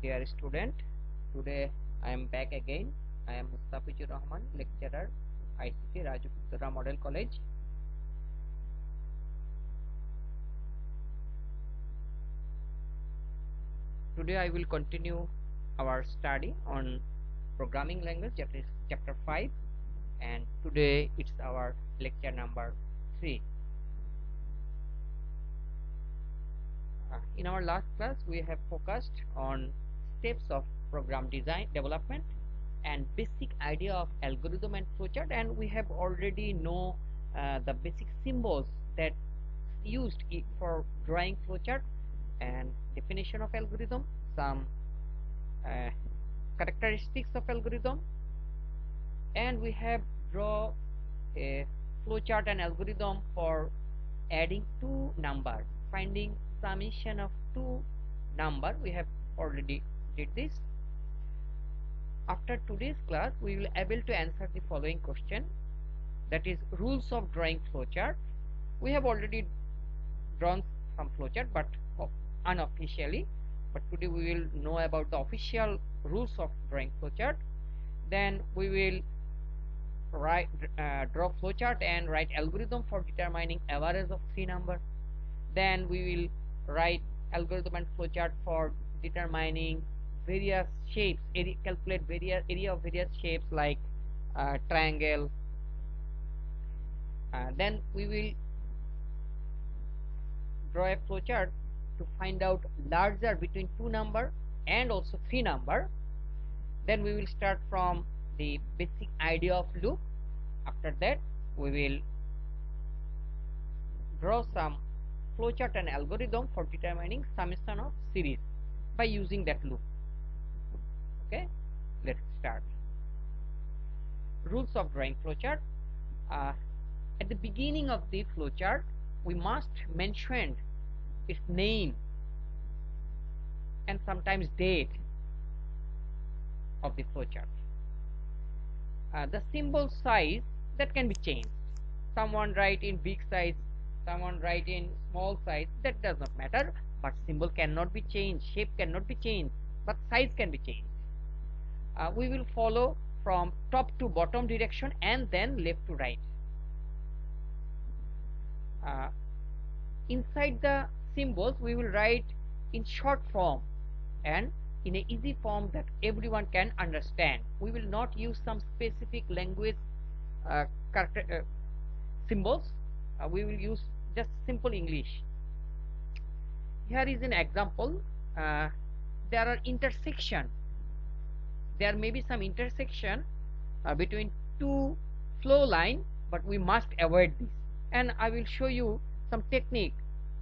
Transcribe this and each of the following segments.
Dear student, today I am back again. I am Mustafizur Rahman, lecturer, ICT, Rajputara Model College. Today I will continue our study on programming language, that is chapter 5, and today it's our lecture number 3. In our last class we have focused on steps of program design development and basic idea of algorithm and flowchart, and we have already know the basic symbols that used for drawing flowchart and definition of algorithm, some characteristics of algorithm, and we have draw a flowchart and algorithm for adding two numbers, finding summation of two number. We have already did this. After today's class we will able to answer the following question, that is rules of drawing flowchart. We have already drawn some flowchart but unofficially, but today we will know about the official rules of drawing flowchart. Then we will write draw flowchart and write algorithm for determining average of three number. Then we will write algorithm and flowchart for determining various shapes, calculate various area of various shapes like triangle. Then we will draw a flowchart to find out larger between two number and also three number. Then we will start from the basic idea of loop. After that we will draw some flowchart and algorithm for determining summation of series by using that loop. Okay, let's start. Rules of drawing flowchart. At the beginning of the flowchart we must mention its name and sometimes date of the flowchart. The symbol size, that can be changed. Someone write in big size, someone write in small size, that does not matter, but symbol cannot be changed, shape cannot be changed, but size can be changed. We will follow from top to bottom direction and then left to right. Inside the symbols we will write in short form and in a easy form that everyone can understand. We will not use some specific language symbols. We will use just simple English. Here is an example. There are intersection. There may be some intersection between two flow line, but we must avoid this. And I will show you some technique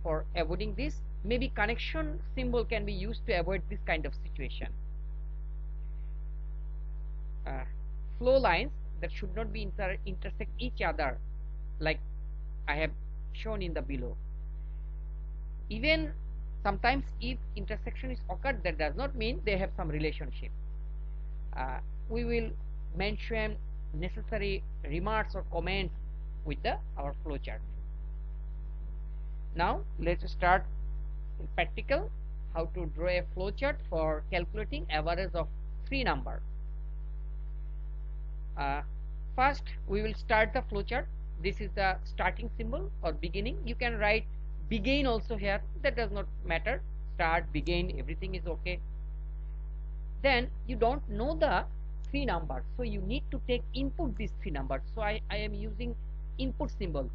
for avoiding this. Maybe connection symbol can be used to avoid this kind of situation. Flow lines that should not be intersect each other, like I have shown in the below. Even sometimes if intersection is occurred, that does not mean they have some relationship. We will mention necessary remarks or comments with our flowchart. Now let's start in practical how to draw a flowchart for calculating average of three number. First we will start the flowchart. This is the starting symbol or beginning. You can write begin also here, that does not matter. Start, begin, everything is okay. Then you don't know the three numbers, so you need to take input these three numbers. So I am using input symbol.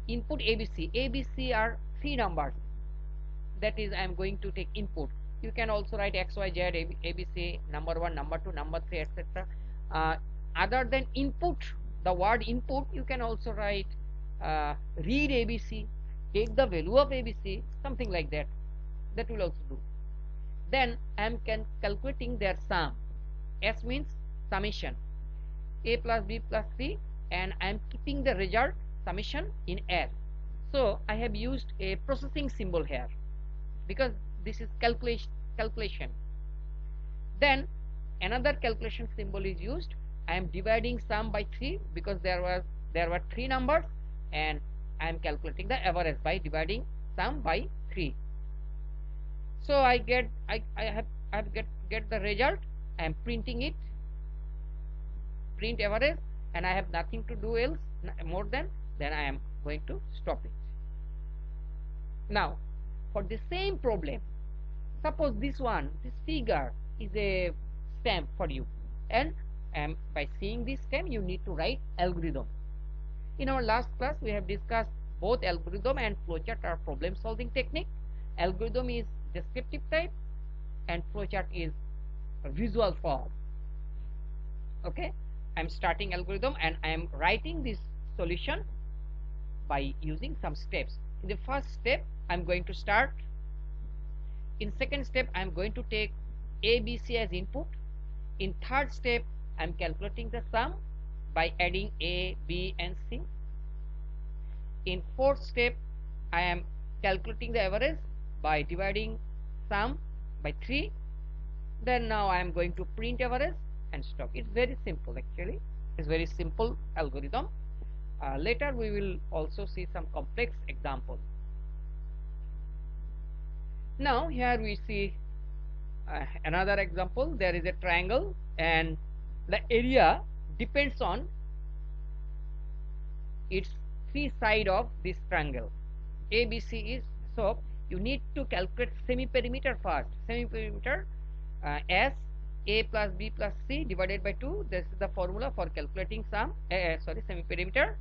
Input ABC. ABC are three numbers. That is, I am going to take input. You can also write XYZ, ABC, number 1, number 2, number 3, etc. Other than input, the word input, you can also write read ABC, take the value of ABC, something like that. That will also do. Then I am calculating their sum. S means summation. A plus B plus C, and I am keeping the result summation in S. So I have used a processing symbol here because this is calculation. Then another calculation symbol is used. I am dividing sum by 3 because there were three numbers, and I am calculating the average by dividing sum by 3. So I have get get the result, I am printing it, print average, and I have nothing to do else more than, then I am going to stop it. Now for the same problem, suppose this figure is a stamp for you, and by seeing this stamp you need to write algorithm. In our last class we have discussed both algorithm and flowchart are problem solving technique. Algorithm is descriptive type and flowchart is a visual form. Okay, I am starting algorithm and I am writing this solution by using some steps. In the first step I am going to start. In second step I am going to take A, B, C as input. In third step I am calculating the sum by adding A, B and C. In fourth step I am calculating the average by dividing sum by 3. Then now I am going to print average and stop. It's very simple actually. It's very simple algorithm. Later we will also see some complex example. Now here we see another example. There is a triangle and the area depends on its 3 sides of this triangle. ABC is, so you need to calculate semi-perimeter first. Semi-perimeter as A plus B plus C divided by 2. This is the formula for calculating semi-perimeter.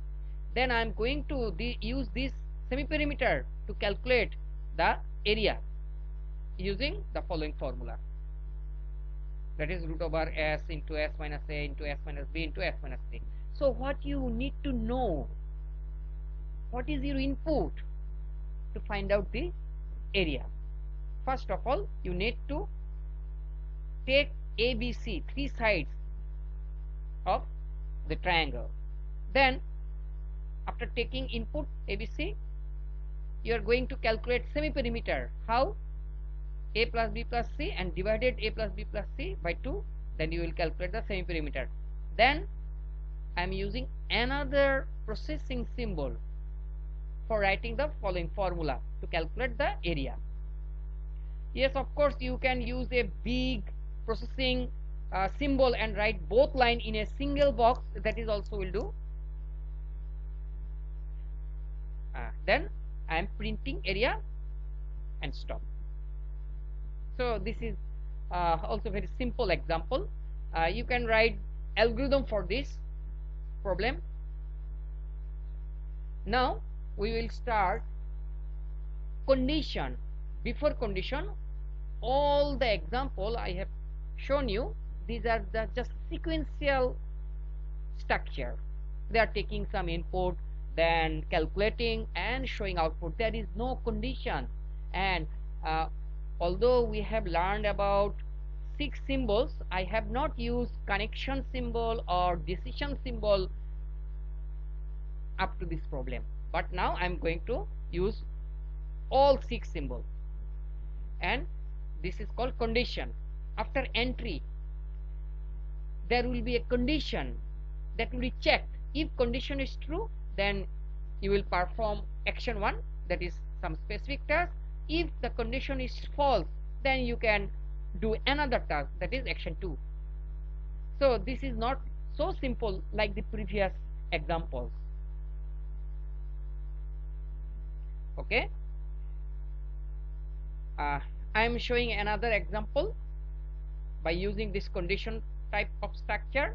Then I am going to use this semi-perimeter to calculate the area using the following formula, that is root over S into S minus A into S minus B into S minus C. So what you need to know, what is your input to find out the area? First of all, you need to take ABC, 3 sides of the triangle. Then after taking input ABC, you are going to calculate semi-perimeter. How? A plus B plus C and divided A plus B plus C by 2, then you will calculate the semi-perimeter. Then I am using another processing symbol for writing the following formula to calculate the area. Yes, of course you can use a big processing symbol and write both lines in a single box, that is also will do. Then I am printing area and stop. So this is also very simple example. You can write algorithm for this problem. Now we will start condition. Before condition, all the example I have shown you, these are the just sequential structure. They are taking some input, then calculating and showing output. There is no condition. And although we have learned about 6 symbols, I have not used connection symbol or decision symbol up to this problem. But now I am going to use all 6 symbols, and this is called condition. After entry, there will be a condition that will be checked. If condition is true, then you will perform action 1, that is some specific task. If the condition is false, then you can do another task, that is action 2. So this is not so simple like the previous examples. Okay, I am showing another example. By using this condition type of structure,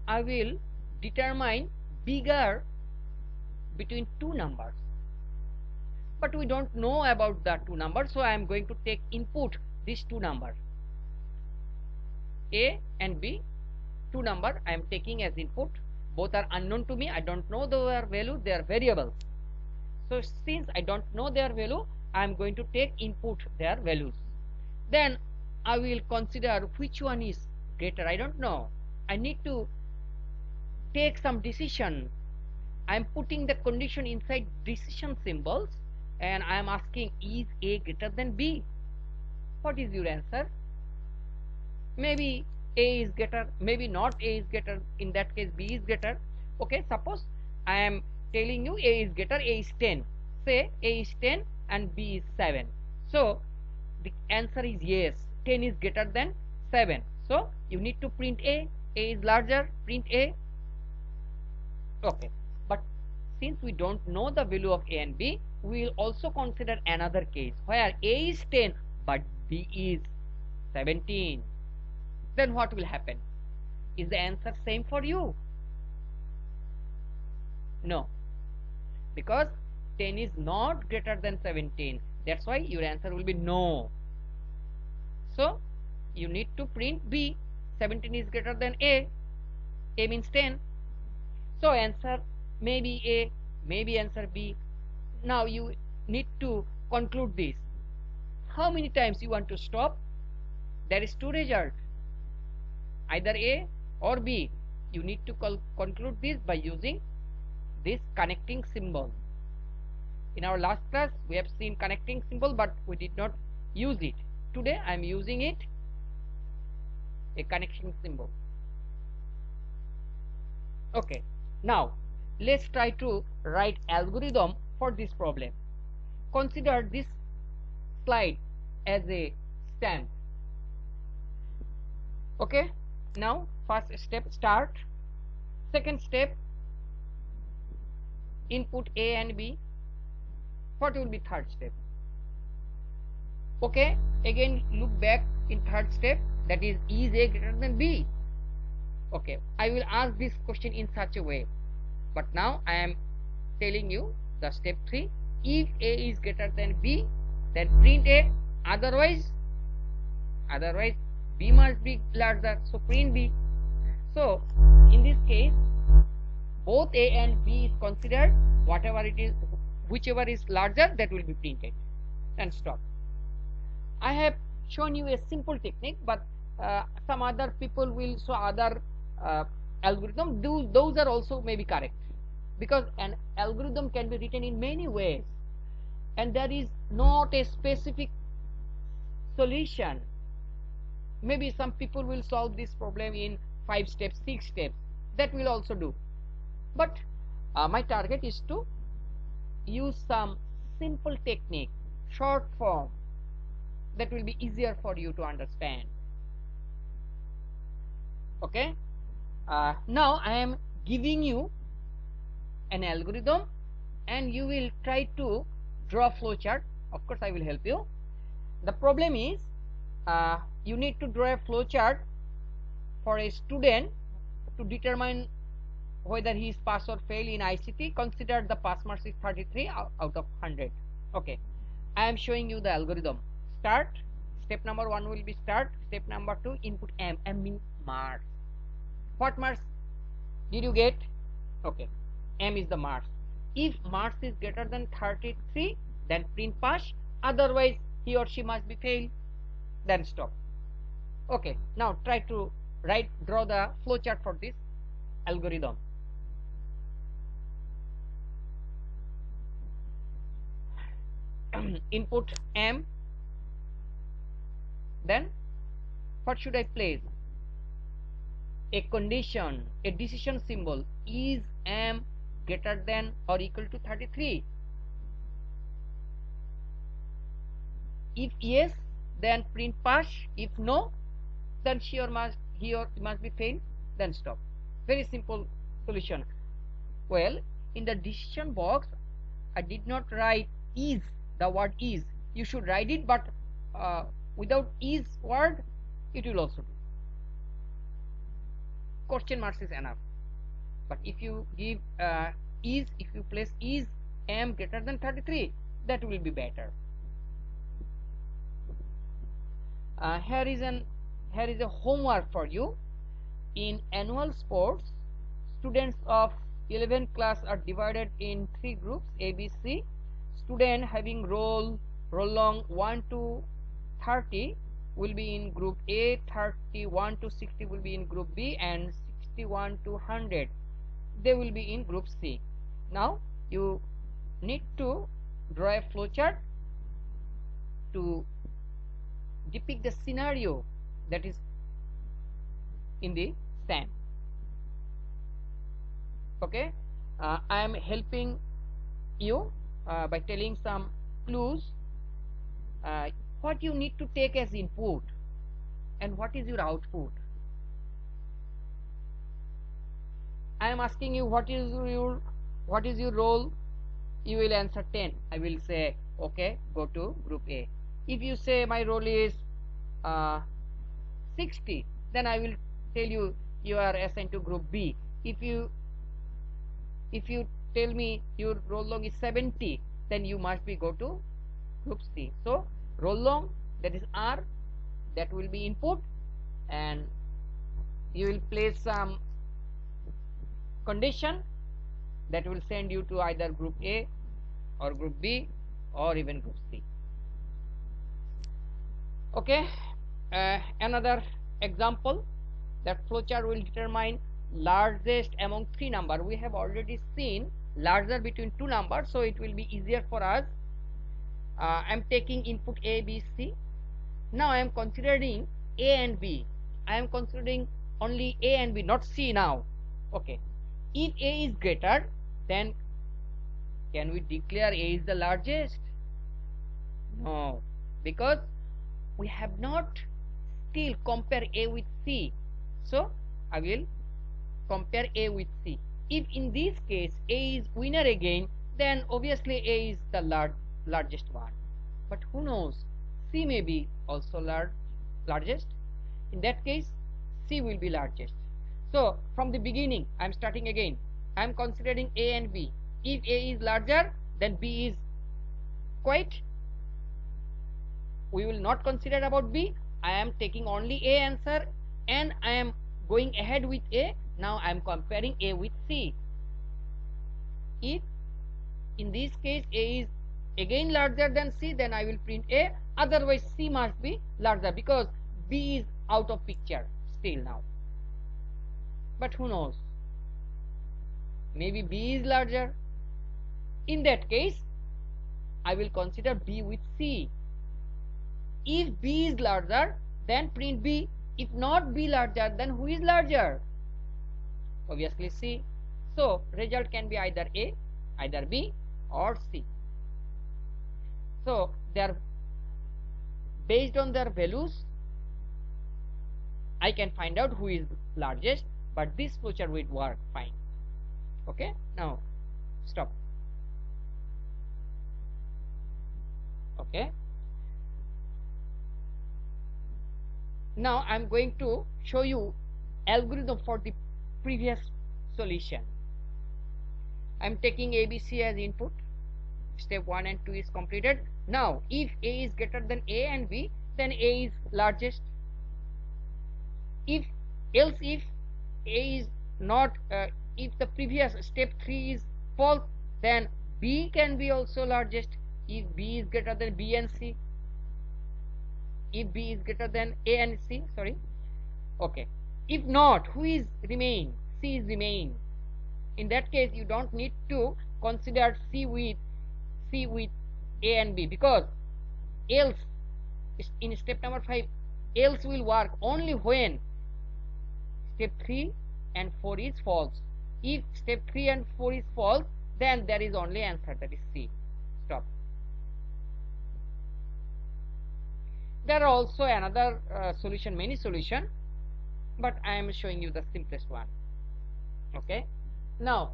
I will determine bigger between 2 numbers, but we don't know about the 2 numbers, so I am going to take input these 2 numbers, A and B. 2 numbers I am taking as input. Both are unknown to me. I don't know their value. They are variables. So since I don't know their value, I am going to take input their values. Then I will consider which one is greater. I don't know. I need to take some decision. I am putting the condition inside decision symbols, and I am asking, is A greater than B? What is your answer? Maybe A is greater, maybe not A is greater. In that case B is greater. Okay, suppose I am telling you A is greater, A is 10. Say A is 10 and B is 7. So the answer is yes, 10 is greater than 7. So you need to print A. A is larger, print A. Okay, but since we don't know the value of A and B, we will also consider another case where A is 10 but B is 17. Then what will happen? Is the answer same for you? No, because 10 is not greater than 17. That's why your answer will be no. So you need to print B. 17 is greater than A. A means 10. So answer may be A, maybe answer B. Now you need to conclude this. How many times you want to stop? There is two results, either A or B. You need to conclude this by using this connecting symbol. In our last class we have seen connecting symbol, but we did not use it. Today I am using it, a connection symbol. Okay, now let's try to write algorithm for this problem. Consider this slide as a stamp. Okay, now first step, start. Second step, input A and B. What will be third step? Okay, again look back in third step, that is A greater than B? Okay, I will ask this question in such a way, but now I am telling you the step 3. If A is greater than B, then print A, otherwise B must be larger, so print B. So in this case both A and B is considered. Whatever it is, whichever is larger, that will be printed, and stop. I have shown you a simple technique, but some other people will show other algorithm. Those are also maybe correct, because an algorithm can be written in many ways and there is not a specific solution. Maybe some people will solve this problem in 5 steps, 6 steps. That will also do, but my target is to use some simple technique, short form, that will be easier for you to understand. Okay, now I am giving you an algorithm and you will try to draw a flowchart. Of course I will help you. The problem is you need to draw a flowchart for a student to determine whether he is pass or fail in ICT. Consider the pass marks is 33 out of 100. Okay, I am showing you the algorithm. Start. Step number 1 will be start. Step number 2, input M. M means marks. What marks did you get? Okay, M is the marks. If marks is greater than 33, then print pass, otherwise he or she must be failed, then stop. Okay, now try to draw the flowchart for this algorithm. Input M, then what should I place? A condition, a decision symbol. Is M greater than or equal to 33? If yes, then print pass. If no, then he or must be failed, then stop. Very simple solution. Well, in the decision box I did not write is, the word is. You should write it, but without is word it will also do. Question marks is enough. But if you give is, if you place is M greater than 33, that will be better. Here is a homework for you. In annual sports, students of 11th class are divided in 3 groups, A, B, C. Student having roll long 1 to 30 will be in group A, 31 to 60 will be in group B, and 61 to 100 they will be in group C. Now you need to draw a flowchart to depict the scenario that is in the SAM. Okay, I am helping you by telling some clues. What you need to take as input and what is your output? I am asking you what is your role. You will answer 10. I will say okay, go to group A. If you say my role is 60, then I will tell you you are assigned to group B. If you tell me your roll long is 70, then you must be go to group C. So roll long, that is R, that will be input, and you will place some condition that will send you to either group A or group B or even group C. Okay, another example, that flowchart will determine largest among three numbers. We have already seen larger between two numbers, so it will be easier for us. I am taking input A, B, C. Now I am considering A and B. I am considering only A and B, not C now. Okay, if A is greater, then can we declare A is the largest? No, because we have not still compare A with C. So I will compare A with C. If in this case A is winner again, then obviously A is the largest one. But who knows, C may be also largest. In that case, C will be largest. So from the beginning, I am starting again. I am considering A and B. If A is larger, then B is quite. We will not consider about B. I am taking only A answer, and I am going ahead with A. Now I am comparing A with C. If in this case A is again larger than C, then I will print A. Otherwise C must be larger, because B is out of picture still now. But who knows, maybe B is larger. In that case, I will consider B with C. If B is larger, then print B. If not B larger, then who is larger? Obviously C. So result can be either A, either B, or C. So they are based on their values. I can find out who is largest, but this flowchart will work fine. Okay, now stop. Okay, now I am going to show you algorithm for the previous solution. I am taking ABC as input. Step 1 and 2 is completed. Now if A is greater than A and B, then A is largest. If A is not, if the previous step 3 is false, then B can be also largest. If B is greater than B and C, if B is greater than A and C, sorry. Okay, if not, who is remain? C is remain. In that case, you don't need to consider C with A and B, because else in step number 5, else will work only when step 3 and 4 is false. If step 3 and 4 is false, then there is only answer, that is C. Stop. There are also another solution, many solution, but I am showing you the simplest one. Okay, now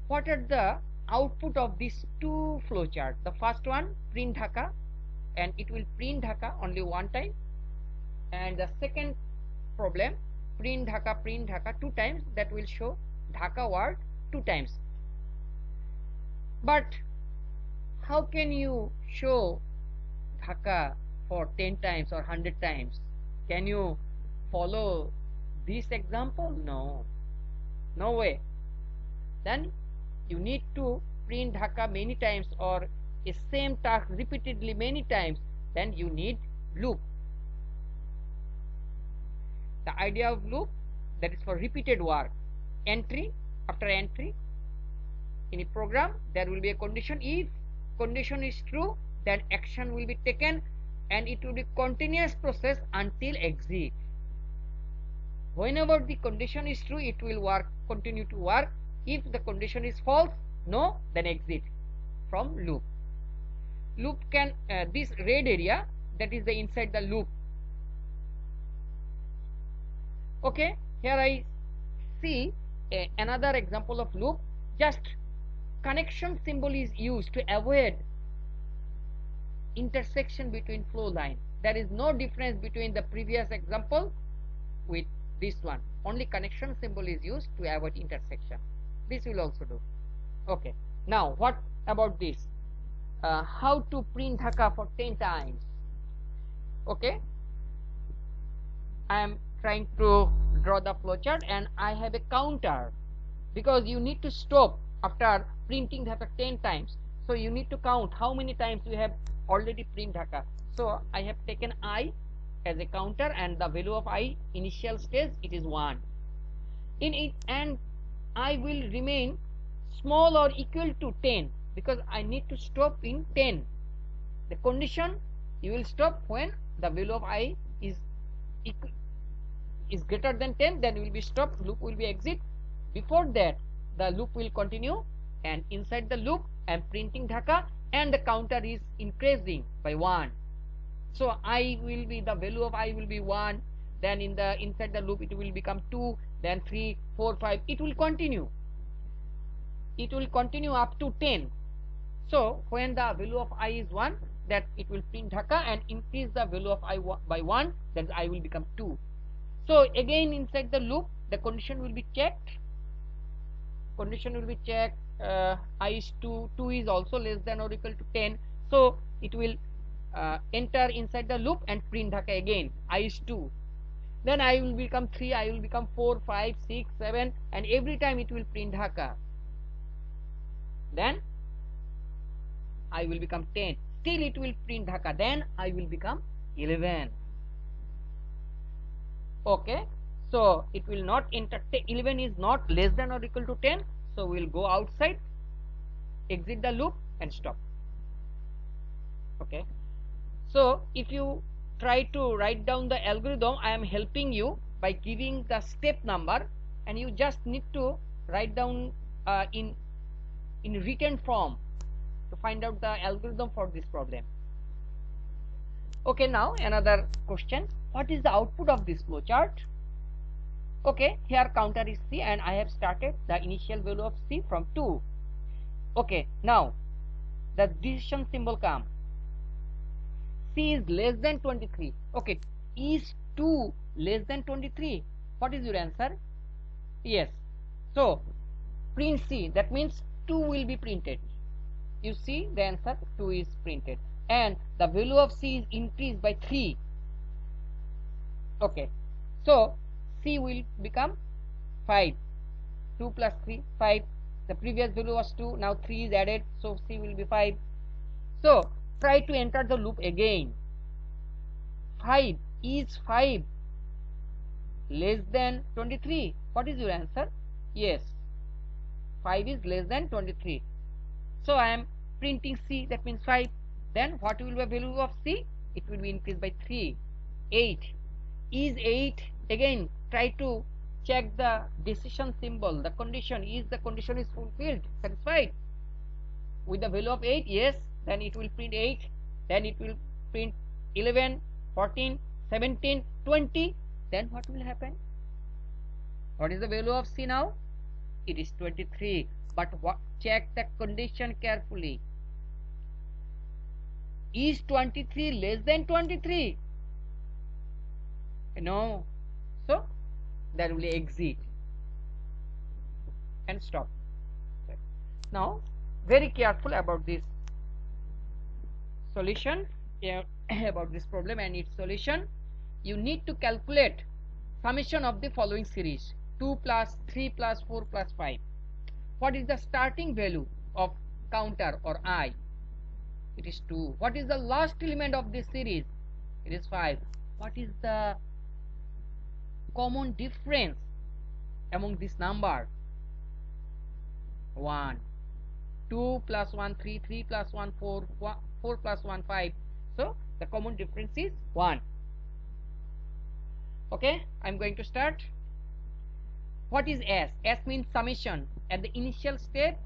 what are the output of these two flowchart? The first one, print Dhaka, and it will print Dhaka only one time, and the second problem, print Dhaka 2 times, that will show Dhaka word 2 times. But how can you show Dhaka for 10 times or 100 times? Can you follow this example? No way. Then you need to print Dhaka many times, or a same task repeatedly many times. Then you need loop. The idea of loop, that is for repeated work. Entry after entry. In a program, there will be a condition. If condition is true, then action will be taken, and it will be continuous process until exit. Whenever the condition is true, it will continue to work. If the condition is false, no, then exit from loop. Loop can, this red area, that is the inside the loop. Okay, here I see another example of loop. Just connection symbol is used to avoid intersection between flow line. There is no difference between the previous example with this one. Only connection symbol is used to avoid intersection. This will also do. Okay, now what about this? How to print Dhaka for 10 times? Okay, I am trying to draw the flowchart and I have a counter, because you need to stop after printing Dhaka 10 times. So you need to count how many times you have already print Dhaka. So I have taken I as a counter, and the value of I initial stage, it is 1 in it, and I will remain small or equal to 10 because I need to stop in 10. The condition, you will stop when the value of I is greater than 10, then will be stopped, loop will be exit. Before that the loop will continue, and inside the loop I am printing Dhaka and the counter is increasing by 1. So I will be, the value of I will be 1, then in the inside the loop it will become 2, then 3, 4, 5, it will continue. It will continue up to 10. So when the value of I is 1, that it will print Dhaka and increase the value of I by 1, then I will become 2. So again inside the loop the condition will be checked. Condition will be checked. I is 2, 2 is also less than or equal to 10. So it will enter inside the loop and print Dhaka again. I is 2. Then I will become 3, I will become 4, 5, 6, 7, and every time it will print Dhaka. Then I will become 10. Still it will print Dhaka. Then I will become 11. Okay. So it will not enter. 11 is not less than or equal to 10. So we will go outside, exit the loop and stop. Okay. So if you try to write down the algorithm, I am helping you by giving the step number, and you just need to write down in written form to find out the algorithm for this problem. Okay, now another question. What is the output of this flowchart? Okay, here counter is C and I have started the initial value of C from 2. Okay, now the decision symbol come. C is less than 23. Okay, is 2 less than 23? What is your answer? Yes. So print C, that means 2 will be printed. You see the answer, 2 is printed, and the value of C is increased by 3. Okay, so C will become 5. 2 plus 3, 5. The previous value was 2, now 3 is added, so C will be 5. So try to enter the loop again. 5 is 5 less than 23? What is your answer? Yes, 5 is less than 23. So I am printing C, that means 5. Then what will be the value of C? It will be increased by 3. 8 is 8. Again try to check the decision symbol, the condition, is the condition is fulfilled, satisfied with the value of 8? Yes, then it will print 8, then it will print 11, 14, 17, 20. Then what will happen? What is the value of C now? It is 23. But what, check the condition carefully. Is 23 less than 23? No. So that will exit and stop. Now very careful about this solution, about this problem and its solution. You need to calculate summation of the following series: 2 plus 3 plus 4 plus 5. What is the starting value of counter or I? It is 2. What is the last element of this series? It is 5. What is the common difference among this number? 1. 2 plus 1 3, 3 plus 1 4, 4 plus 1 5. So the common difference is 1. Okay, I am going to start. What is S? S means summation. At the initial step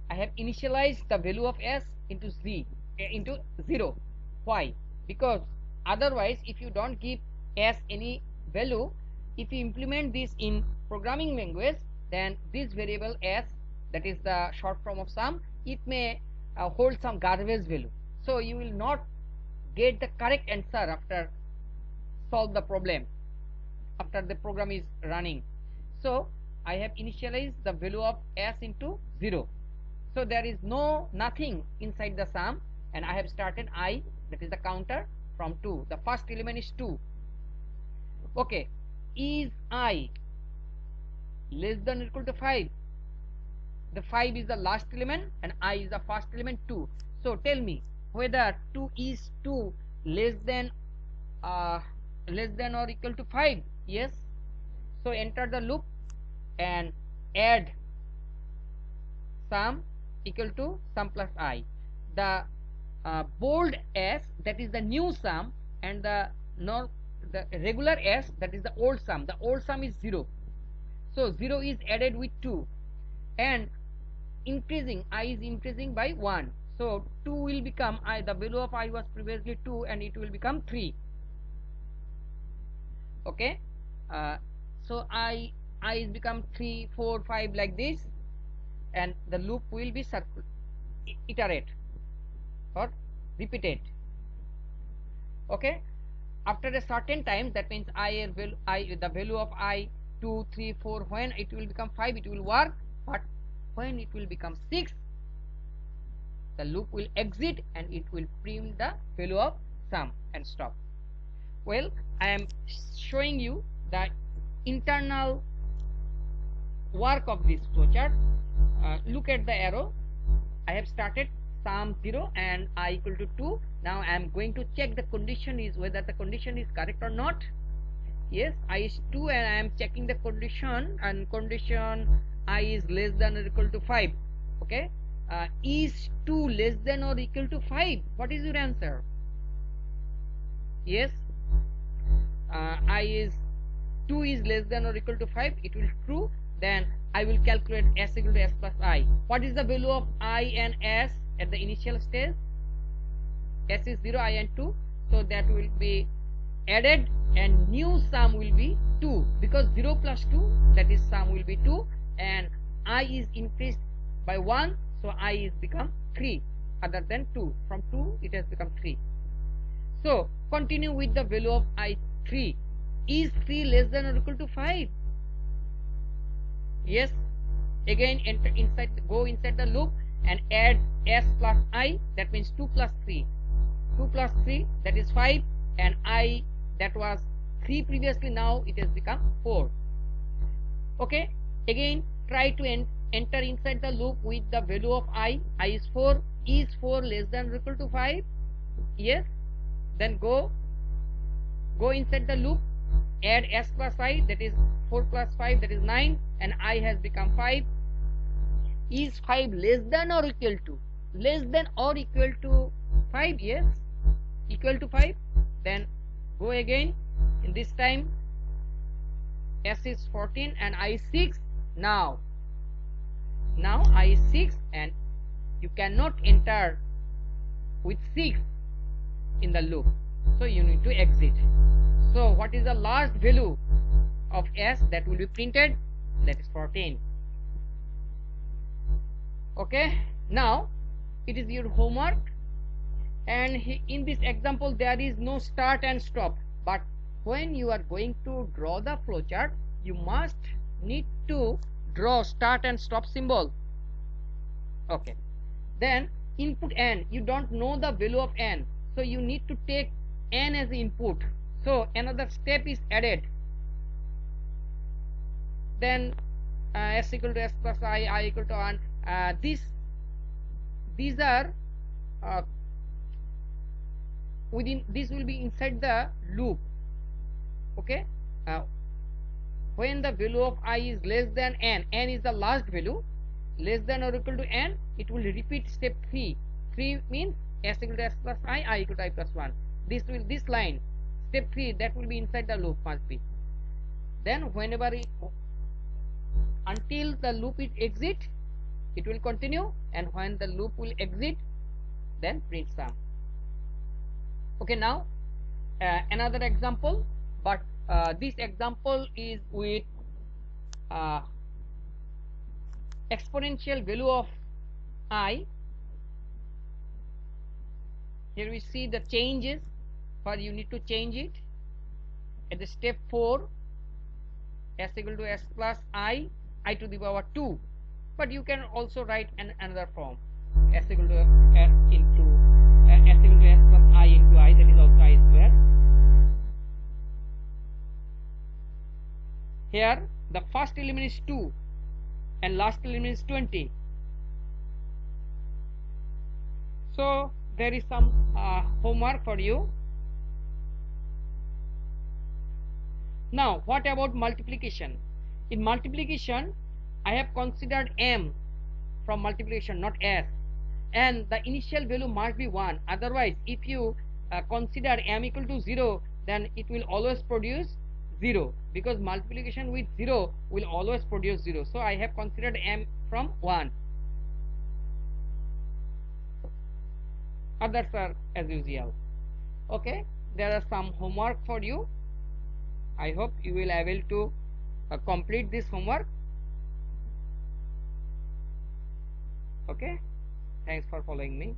I have initialized the value of S into Z. into 0. Why? Because otherwise if you don't give s any value, if you implement this in programming language, then this variable s, that is the short form of sum, it may hold some garbage value, so you will not get the correct answer after solve the problem, after the program is running. So I have initialized the value of s into 0, so there is nothing inside the sum, and I have started I, that is the counter, from 2. The first element is 2. Okay, is I less than or equal to 5? The 5 is the last element and I is the first element, 2. So tell me whether 2 is 2 less than or equal to 5? Yes. So enter the loop and add sum equal to sum plus I. The bold s, that is the new sum, and the regular s, that is the old sum. The old sum is 0. So 0 is added with 2, and increasing, I is increasing by 1. So 2 will become I, the value of I was previously 2, and it will become 3. Okay, so I is become 3, 4, 5 like this, and the loop will be iterate or repeated. Okay, after a certain time, that means the value of I 2, 3, 4, when it will become 5, it will work, but when it will become 6, the loop will exit and it will print the value of sum and stop. Well, I am showing you the internal work of this flowchart. Look at the arrow. I have started sum 0 and I equal to 2. Now I am going to check the condition is whether the condition is correct or not. Yes, I is 2 and I am checking the condition, and condition I is less than or equal to 5. Okay, is 2 less than or equal to 5? What is your answer? Yes, I is 2 is less than or equal to 5. It will true. Then I will calculate s equal to s plus I. What is the value of I and s at the initial stage? S is 0, I and 2. So that will be added, and new sum will be 2, because 0 plus 2, that is sum will be 2, and I is increased by 1, so I is become 3 other than 2. From 2 it has become 3. So continue with the value of I 3. Is 3 less than or equal to 5? Yes. Again enter inside, go inside the loop and add s plus I, that means 2 plus 3. 2 plus 3, that is 5, and I, that was 3 previously, now it has become 4. Okay, again try to enter inside the loop with the value of I is 4. Is 4 less than or equal to 5? Yes. Then go inside the loop, add s plus I, that is 4 plus 5, that is 9, and I has become 5. Is 5 less than or equal to? Less than or equal to 5? Yes, equal to 5. Then go again, in this time s is 14 and I is 6. Now I is 6, and you cannot enter with 6 in the loop, so you need to exit. So what is the last value of s that will be printed? That is 14. Okay, now it is your homework, and in this example there is no start and stop, but when you are going to draw the flowchart, you must need to draw start and stop symbol. Okay, then input n, you don't know the value of n, so you need to take n as the input. So another step is added. Then s equal to s plus I equal to 1. These are within, this will be inside the loop. Okay, when the value of I is less than n is the last value, less than or equal to n, it will repeat step 3. 3 means s equal to s plus I equal to I plus 1. This line, step 3, that will be inside the loop, must be. Then whenever until the loop is exit, it will continue, and when the loop will exit, then print sum. Okay, now another example, but this example is with exponential value of I. Here we see the changes, for you need to change it at the step 4, s equal to s plus I to the power 2, but you can also write another form, s equal to s into s equal to s plus I into I, that is also I square. Here the first element is 2 and last element is 20, so there is some homework for you. Now what about multiplication? In multiplication I have considered m from multiplication, not s, and the initial value must be 1, otherwise if you consider m equal to 0, then it will always produce 0, because multiplication with 0 will always produce 0. So I have considered m from 1. Others are as usual. Okay, there are some homework for you. I hope you will able to complete this homework. Okay, thanks for following me.